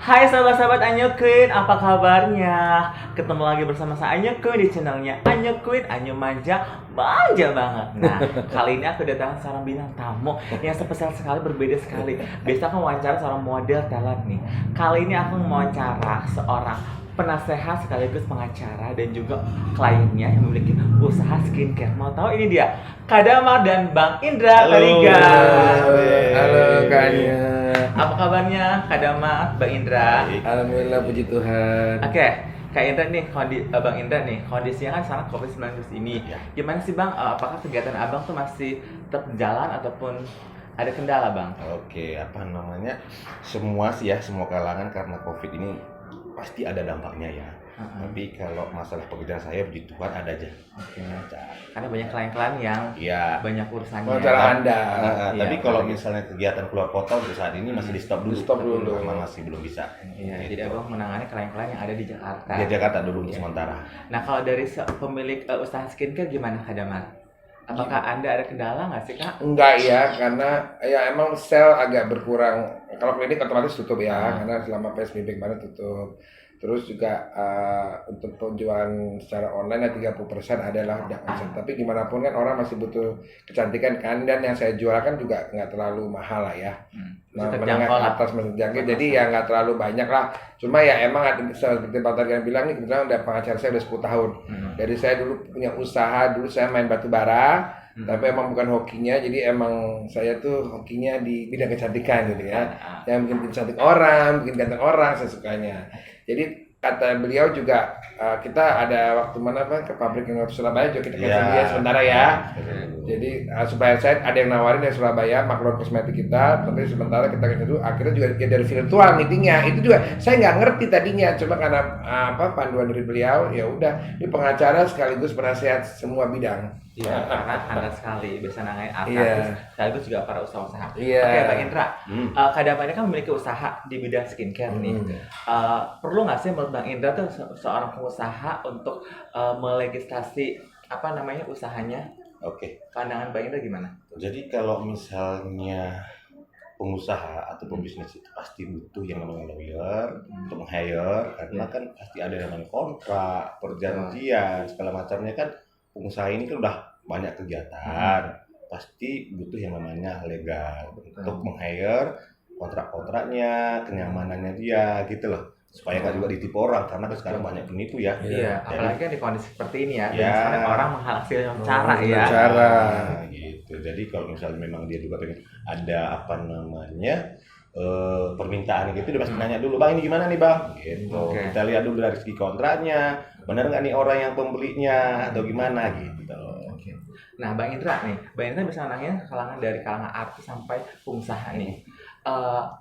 Hai sahabat-sahabat Anyo Queen, apa kabarnya? Ketemu lagi bersama saya Anyo Queen di channelnya Anyo Queen, Anyo Manja banget. Nah, kali ini aku datang seorang bintang tamu yang spesial sekali, berbeda sekali. Biasa aku wawancara seorang model talent nih. Kali ini aku mewawancara seorang penasehat sekaligus pengacara dan juga kliennya yang memiliki usaha skincare. Mau tahu ini dia, Kak Damar dan Bang Indra Kariga. Halo Kak Anya. Apa kabarnya Kak Damar, Bang Indra? Alhamdulillah, puji Tuhan. Oke, Kak Indra nih, Bang Indra nih, kondisinya kan sekarang COVID-19 ini. Ya. Gimana sih Bang, apakah kegiatan Abang tuh masih tetap jalan ataupun ada kendala Bang? Oke, semua sih ya, semua kalangan karena COVID ini pasti ada dampaknya ya. Tapi kalau masalah pekerjaan saya, puji Tuhan ada aja. Oke. Karena banyak klien-klien yang Iya. banyak urusannya. Wawancara Anda. Iya, Tapi kalau apalagi. misalnya kegiatan keluar kota untuk saat ini masih di stop dulu. Memang masih belum bisa. Iya, Gitu. jadi Abang menangani klien-klien yang ada di Jakarta. Di Jakarta dulu Iya. sementara. Nah, kalau dari pemilik usaha skincare gimana Kak Damar? Apakah Anda ada kendala nggak sih Kak? Enggak ya, karena ya emang sel agak berkurang. Kalau klinik otomatis tutup ya, karena selama PSBB kemarin tutup. Terus juga untuk penjualan secara online ya 30% adalah tidak omset. Tapi gimana pun kan orang masih butuh kecantikan kan, dan yang saya jual kan juga nggak terlalu mahal lah ya. Nah, menengah ke atas masih terjangkau, jadi ya nggak terlalu banyak lah. Cuma ya emang seperti Pak Targan bilang nih, kebetulan udah pengacara saya udah 10 tahun. Dari saya dulu punya usaha, dulu saya main batu bara. Tapi emang bukan hokinya, jadi emang saya tuh hokinya di bidang kecantikan gitu ya. Yang bikin cantik orang, bikin ganteng orang, saya sukanya. Jadi kata beliau juga kita ada waktu mana Pak ke pabrik yang di Surabaya juga kita kasih dia sementara ya. Jadi supaya saya ada yang nawarin dari Surabaya Maklon kosmetik kita, tapi sementara kita kasih dulu. Akhirnya juga dari virtual meetingnya itu juga saya nggak ngerti tadinya, cuma karena panduan dari beliau ya udah. Ini pengacara sekaligus penasehat semua bidang. Iya, karena handal sekali, bisa nanganin artis, Iya. sekaligus juga para usaha-usaha. Iya. Oke, Bang Indra, Kak Damar ini kan memiliki usaha di bidang skincare nih. Perlu nggak sih menurut Bang Indra tuh seorang pengusaha untuk melegislasi usahanya? Oke. Pandangan Bang Indra gimana? Jadi kalau misalnya pengusaha atau pebisnis itu pasti butuh yang namanya lawyer untuk hire, karena kan pasti ada yang namanya kontrak, perjanjian, segala macamnya kan. Pengusaha ini kan udah banyak kegiatan, pasti butuh yang namanya legal untuk meng-hire, kontrak-kontraknya, kenyamanannya dia gitu loh, supaya nggak juga ditipu orang, karena kan sekarang banyak penipu ya. Iya, Jadi, apalagi kan di kondisi seperti ini ya, Ya. dan sekarang orang menghasilkan cara ya. Cara. Nah, gitu. Jadi kalau misalnya memang dia juga pengen ada permintaan gitu, dia pasti nanya dulu, Bang ini gimana nih Bang? Gitu. Oke. Kita lihat dulu dari segi kontraknya, benar nggak nih orang yang pembelinya atau gimana gitu. Oke. Nah, Bang Indra bisa nanya dari kalangan artis sampai pengusaha nih.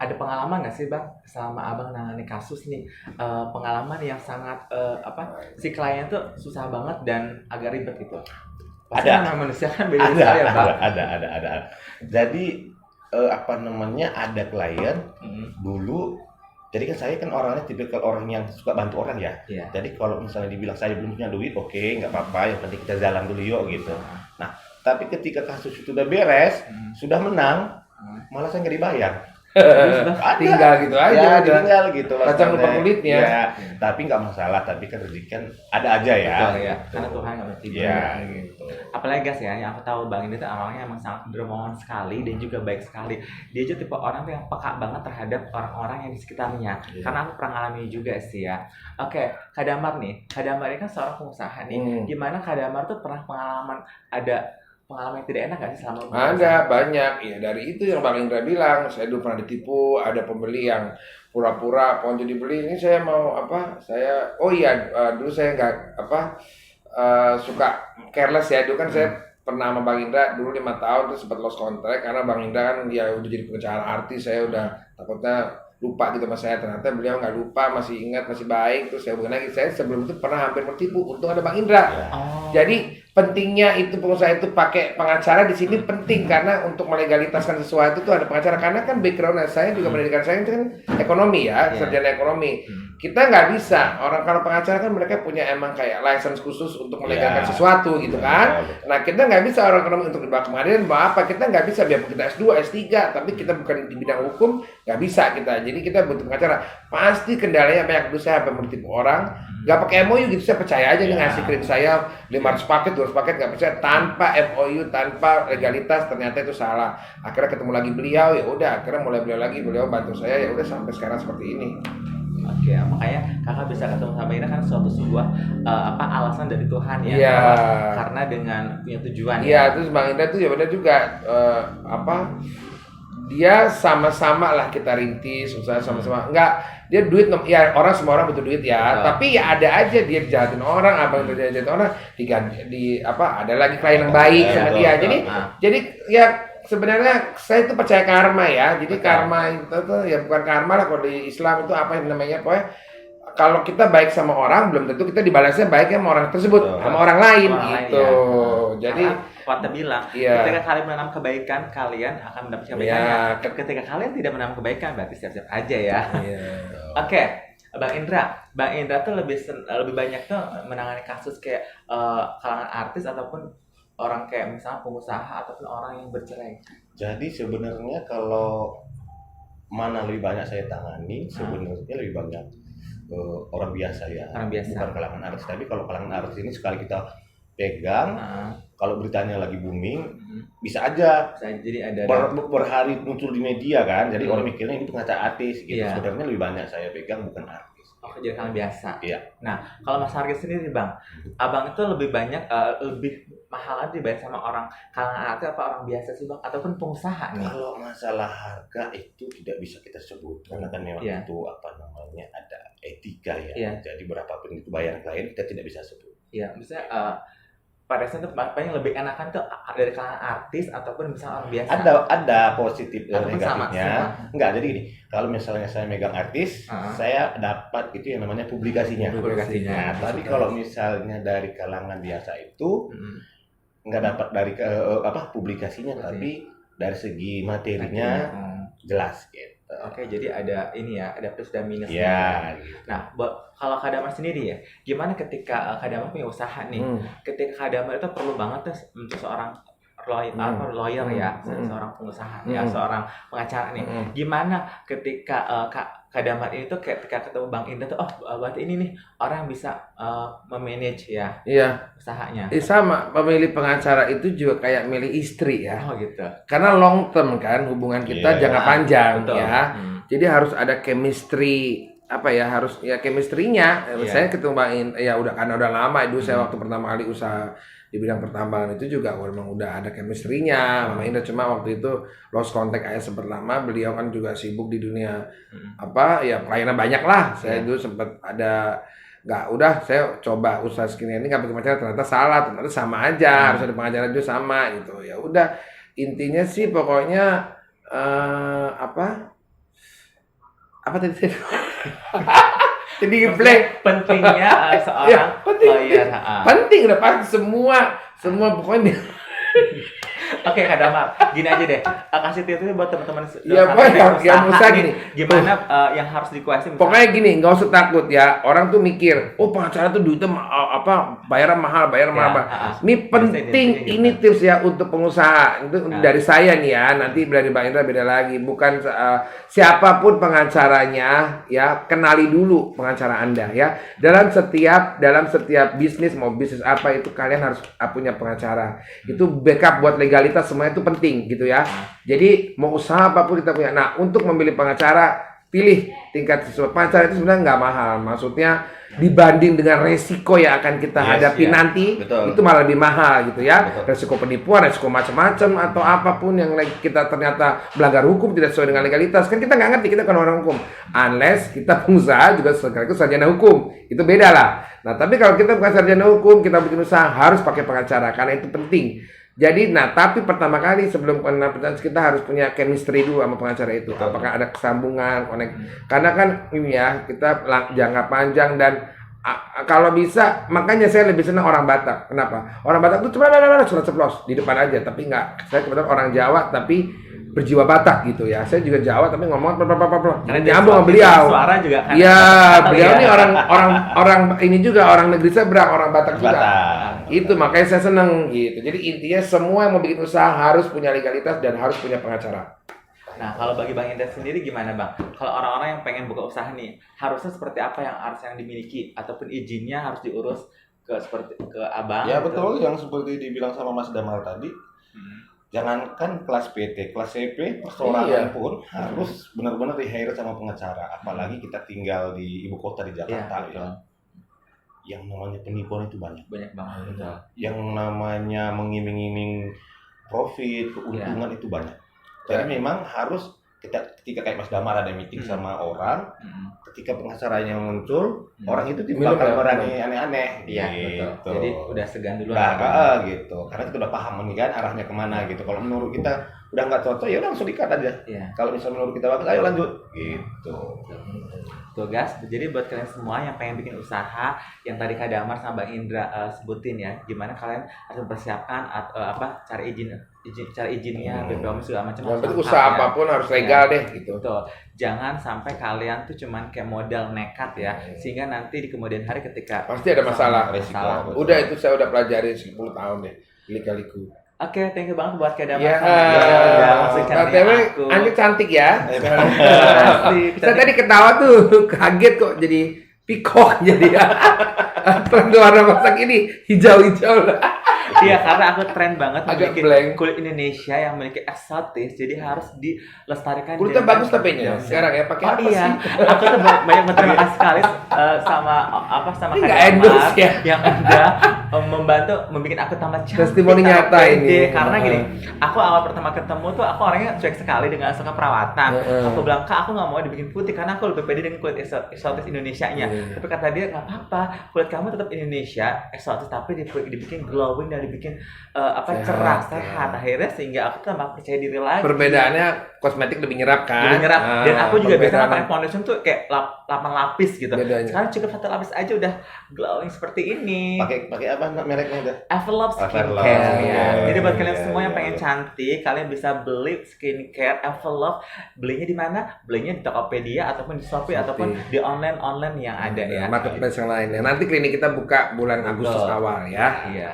Ada pengalaman nggak sih Bang selama Abang nangani kasus nih, pengalaman yang sangat si klien tuh susah banget dan agak ribet gitu? Pasti Ada. namanya manusia kan beda sekali ya Bang. Ada. Jadi ada klien dulu. Jadi kan saya kan orangnya tipikal orang yang suka bantu orang ya. Iya. Jadi kalau misalnya dibilang saya belum punya duit, oke, nggak apa-apa, yang penting kita jalan dulu yuk gitu. Nah, tapi ketika kasus itu udah beres, sudah menang, malah saya nggak dibayar. Ada. Tinggal gitu aja, Ya, udah. tinggal gitu loh. Kacang lupa kulitnya. Ya, tapi nggak masalah, tapi kan rezeki kan ada aja ya. Betul ya, Gitu. karena Tuhan nggak bertiga. Ya, gitu. Apalagi guys ya, yang aku tahu Bang Indra tuh orangnya emang sangat dermawan sekali dan juga baik sekali. Dia juga tipe orang tuh yang peka banget terhadap orang-orang yang di sekitarnya. Karena aku pernah ngalami juga sih ya. Oke, Kak Damar nih. Kak Damar ini kan seorang pengusaha nih. Gimana Kak Damar tuh pernah ada pengalaman yang tidak enak gak sih selama berusaha? Ada banyak ya, dari itu yang Bang Indra bilang, saya dulu pernah ditipu, ada pembeli yang pura-pura mau jadi beli, ini saya mau dulu saya nggak suka careless ya, dulu kan saya pernah sama Bang Indra dulu 5 tahun terus sempat lost contract karena Bang Indra kan dia udah jadi pengacara artis, saya udah takutnya lupa gitu sama saya, ternyata beliau nggak lupa, masih ingat, masih baik, terus saya hubungin lagi, saya sebelum itu pernah hampir tertipu, untung ada Bang Indra. Jadi pentingnya itu pengusaha itu pakai pengacara di sini penting karena untuk melegalitaskan sesuatu itu ada pengacara karena kan background saya juga pendidikan saya itu kan ekonomi ya, sarjana ekonomi. Kita nggak bisa orang kalau pengacara kan mereka punya emang kayak license khusus untuk melegalkan sesuatu gitu kan. Nah kita nggak bisa orang ekonomi untuk dibawa kemarin apa kita nggak bisa biarpun kita S2 S3 tapi kita bukan di bidang hukum nggak bisa kita. Jadi kita butuh pengacara. Pasti kendalanya banyak dulu saya menipu orang. Gak pakai MOU gitu, saya percaya aja nih ngasih krim saya 500 paket, 200 paket, gak percaya tanpa MOU, tanpa legalitas ternyata itu salah. Akhirnya ketemu lagi beliau, ya udah akhirnya mulai beliau bantu saya, ya udah sampai sekarang seperti ini. Oke, makanya kakak bisa ketemu sama Indra kan suatu sebuah alasan dari Tuhan ya. Iya. Karena dengan punya tujuan. Iya, terus Bang Indra tuh ya benar juga dia sama-sama lah kita rintis usaha sama-sama. Enggak, dia duit ya semua orang butuh duit ya. Tapi ya ada aja dia jahatin orang, abang jahatin orang, ada lagi klien yang baik sama dia. Jadi ya sebenarnya saya itu percaya karma ya. Jadi karma itu tuh ya bukan karma lah kalau di Islam itu apa yang namanya pokoknya kalau kita baik sama orang belum tentu kita dibalasnya baiknya sama orang tersebut, sama orang lain gitu. Jadi Wata bilang, ketika kalian menanam kebaikan, kalian akan mendapat kebaikan. Ketika kalian tidak menanam kebaikan, berarti siap-siap aja ya. Oke, Bang Indra tuh lebih banyak tuh menangani kasus kayak kalangan artis ataupun orang kayak misalnya pengusaha ataupun orang yang bercerai. Jadi sebenarnya kalau mana lebih banyak saya tangani, sebenarnya lebih banyak orang biasa ya. Orang biasa. Bukan kalangan artis. Tapi kalau kalangan artis ini sekali kita pegang, kalau beritanya lagi booming, bisa aja. Jadi ada berhari muncul di media kan. Jadi orang mikirnya ini pengacara artis gitu. Sebenarnya lebih banyak saya pegang bukan artis. Oke, jadi kalangan biasa. Iya. Nah, kalau Mas Hargi sendiri, Bang, Abang itu lebih banyak lebih mahal dibayar sama orang kalangan artis apa orang biasa sih, Bang? Ataupun pengusaha nih? Kalau masalah harga itu tidak bisa kita sebut karena kan memang itu ada etika ya. Jadi berapapun itu bayar klien kita tidak bisa sebut. Iya, misalnya pada saat itu paling lebih enakan tuh dari kalangan artis ataupun misalnya orang biasa. Ada positif dan negatifnya. Enggak, jadi gini, kalau misalnya saya megang artis, saya dapat itu yang namanya publikasinya. Nah, tapi kalau misalnya dari kalangan biasa itu nggak dapat dari publikasinya, tapi dari segi materinya jelas gitu. Oke, jadi ada ini ya, ada plus dan minusnya. Ya, gitu. Nah, kalau Kak Damar sendiri ya, gimana ketika Kak Damar punya usaha nih? Ketika Kak Damar itu perlu banget tuh untuk seorang lawyer ya, seorang pengusaha ya, seorang pengacara nih. Gimana ketika Kak Damar ini tuh ketika ketemu Bang Indra tuh, berarti ini nih orang yang bisa memanage ya usahanya. Sama, pemilih pengacara itu juga kayak milih istri ya. Oh gitu. Karena long term kan hubungan kita jangka panjang ya. Jadi harus ada chemistry harus chemistry-nya. Saya ketemu Bang Indra udah lama itu saya waktu pertama kali usaha di bidang pertambangan itu juga memang udah ada chemistry-nya. Mama Indra cuma waktu itu lost contact aja sempat lama, beliau kan juga sibuk di dunia pelayanan banyak lah. Saya dulu sempat ada saya coba usaha screening nggak pakai pengacara ternyata salah, ternyata sama aja, harus ada pengacara juga sama gitu. Ya udah intinya sih pokoknya apa tadi jadi blank. Pentingnya seorang lawyer. Penting udah pasti semua pokoknya. Oke, Kak Damar, gini aja deh. Kasih tips buat teman-teman yang usaha gini. Gimana yang harus dikuasai? Pokoknya gini, nggak usah takut ya. Orang tuh mikir, pengacara tuh duitnya bayaran mahal. Ini penting, ini tips ya untuk pengusaha. Itu dari saya nih ya. Nanti dari Bang Indra beda lagi. Bukan siapapun pengacaranya ya, kenali dulu pengacara Anda ya. Dalam setiap bisnis, mau bisnis apa itu kalian harus punya pengacara. Itu backup buat legalitas semuanya itu penting gitu ya. Jadi mau usaha apapun kita punya. Nah, untuk memilih pengacara, pilih tingkat sesuai. Pengacara itu sebenarnya nggak mahal. Maksudnya dibanding dengan resiko yang akan kita hadapi nanti, itu malah lebih mahal gitu ya. Resiko penipuan, resiko macam-macam atau apapun yang kita ternyata melanggar hukum tidak sesuai dengan legalitas. Kan kita nggak ngerti, kita kan orang hukum. Unless kita pengusaha juga sekaligus sarjana hukum. Itu beda lah. Nah, tapi kalau kita bukan sarjana hukum, kita bikin usaha harus pakai pengacara karena itu penting. Jadi, tapi pertama kali sebelum pengacara kita harus punya chemistry dulu sama pengacara itu. Apakah ada kesambungan, connect. Karena kan ini ya, kita jangka panjang dan Kalau bisa, makanya saya lebih senang orang Batak. Kenapa? Orang Batak tuh cuma surat ceplos di depan aja, tapi nggak. Saya kebetulan orang Jawa tapi berjiwa Batak gitu ya. Saya juga Jawa tapi ngomong Karena dia nyambung sama suara- beliau. Suara juga kan. Iya, Batak beliau ya. ini orang ini juga orang negeri seberang, orang Batak juga. Batak. Itu makanya saya seneng gitu. Jadi intinya semua yang mau bikin usaha harus punya legalitas dan harus punya pengacara. Nah, kalau bagi Bang Indra sendiri gimana Bang? Kalau orang-orang yang pengen buka usaha nih, harusnya seperti apa yang harus yang dimiliki ataupun izinnya harus diurus ke Abang? Ya gitu? betul, yang seperti dibilang sama Mas Damar tadi. Jangankan kelas PT, kelas CP, persorangan Iya. pun harus benar-benar di-hire sama pengacara. Apalagi kita tinggal di ibu kota di Iya, Jakarta betul. ya. Yang namanya penipuan itu banyak. Banyak banget. Betul. Yang namanya mengiming-iming profit, keuntungan itu banyak. Jadi memang harus ketika kayak Mas Damar ada meeting sama orang, Mm-mm. ketika pengacaranya muncul, orang itu Minum bakal ya, berani aneh-aneh. Iya, gitu. betul. Jadi udah segan dulu. Nah, gitu. Karena kita udah paham nih kan arahnya kemana gitu. Kalau menurut kita udah nggak cocok, ya udah langsung di-cut aja. Iya. Kalau misalnya menurut kita bagus, ayo lanjut. Gitu. Tuh guys, jadi buat kalian semua yang pengen bikin usaha, yang tadi Kak Damar sama Bang Indra sebutin ya, gimana kalian harus mempersiapkan cari izinnya, BPOM segala macam. Yang harus penting lengkap usaha ya. apapun harus legal deh gitu. Betul. Jangan sampai kalian tuh cuman kayak modal nekat ya, sehingga nanti di kemudian hari ketika Pasti ada masalah. Resiko. Udah itu saya udah pelajarin 10 tahun deh. Lika-liku. Oke, thank you banget buat Kak Damar. Ya, udah masuk channelnya BTW, aku. Anda cantik ya. Asik. Saya tadi ketawa tuh, kaget kok jadi peacock jadi ya. Tren warna masak ini hijau-hijau lah. Iya, karena aku tren banget Agak memiliki blank. kulit Indonesia yang memiliki eksotis, jadi harus dilestarikan. Kulitnya dengan- bagus tapi nya sekarang ya pakai Oh apa iya, sih? aku tuh banyak berterima kasih sekali sama sama Ini Kak nggak Damar endorse ya? yang udah membantu membuat aku tambah cantik. Testimoni tambah nyata pede. ini. Karena gini, aku awal pertama ketemu tuh aku orangnya cuek sekali dengan suka perawatan. Aku bilang, Kak, aku nggak mau dibikin putih karena aku lebih pede dengan kulit eksotis Indonesianya. Tapi kata dia nggak apa-apa, kulit kamu tetap Indonesia eksotis tapi dibikin glowing dan dibikin cerah, sehat. Akhirnya sehingga aku tambah percaya diri lagi. Perbedaannya kosmetik lebih nyerap kan? Lebih nyerap. Dan aku juga biasanya pakai perbedaannya. foundation tuh kayak 8 lapis gitu. Bedanya. Sekarang cukup 1 lapis aja udah glowing seperti ini. Pakai apa mereknya udah? Everlove Everlove, Skincare ya. iya, Jadi buat kalian iya, semua yang iya, pengen iya. cantik, kalian bisa beli skincare Everlove. Belinya di mana? Belinya di Tokopedia ataupun di Shopee ataupun di online yang ada ya. Marketplace yang lainnya. Nanti klinik kita buka bulan Agustus awal ya. Iya.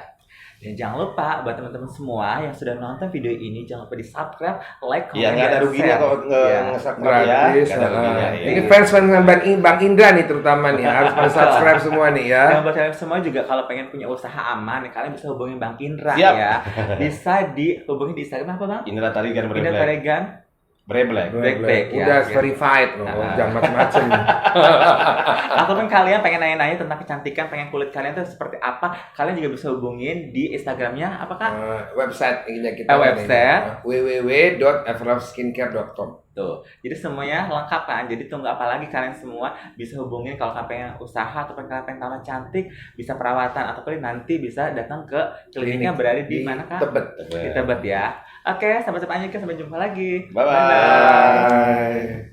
Dan jangan lupa buat teman-teman semua yang sudah nonton video ini, jangan lupa di subscribe, like, comment, Iya, nggak ada dan ruginya share. kalau Iya. nge-subscribe ya. Gratis. Nggak ada ruginya. ya. Ini fans Bang Indra nih terutama nih harus pada subscribe semua nih ya. Dan buat kalian semua juga kalau pengen punya usaha aman, kalian bisa hubungi Bang Indra Siap. ya. Bisa dihubungi di Instagram apa Bang? Indra Tarigan Indra Breblek. Taregan. Breblek. Black, ya, Udah gitu. verified loh, jangan macem-macem. Ataupun kalian pengen nanya-nanya tentang kecantikan, pengen kulit kalian tuh seperti apa, kalian juga bisa hubungin di Instagramnya apa Kak? Website ininya kita Website. www.everloveskincare.com. Tuh, jadi semuanya lengkap kan. Jadi tunggu apa lagi kalian semua bisa hubungin kalau kalian pengen usaha atau kalian pengen tambah cantik, bisa perawatan ataupun nanti bisa datang ke kliniknya berada di mana Kak? Tebet. Di Tebet ya. Oke, sampai jumpa lagi. Bye-bye.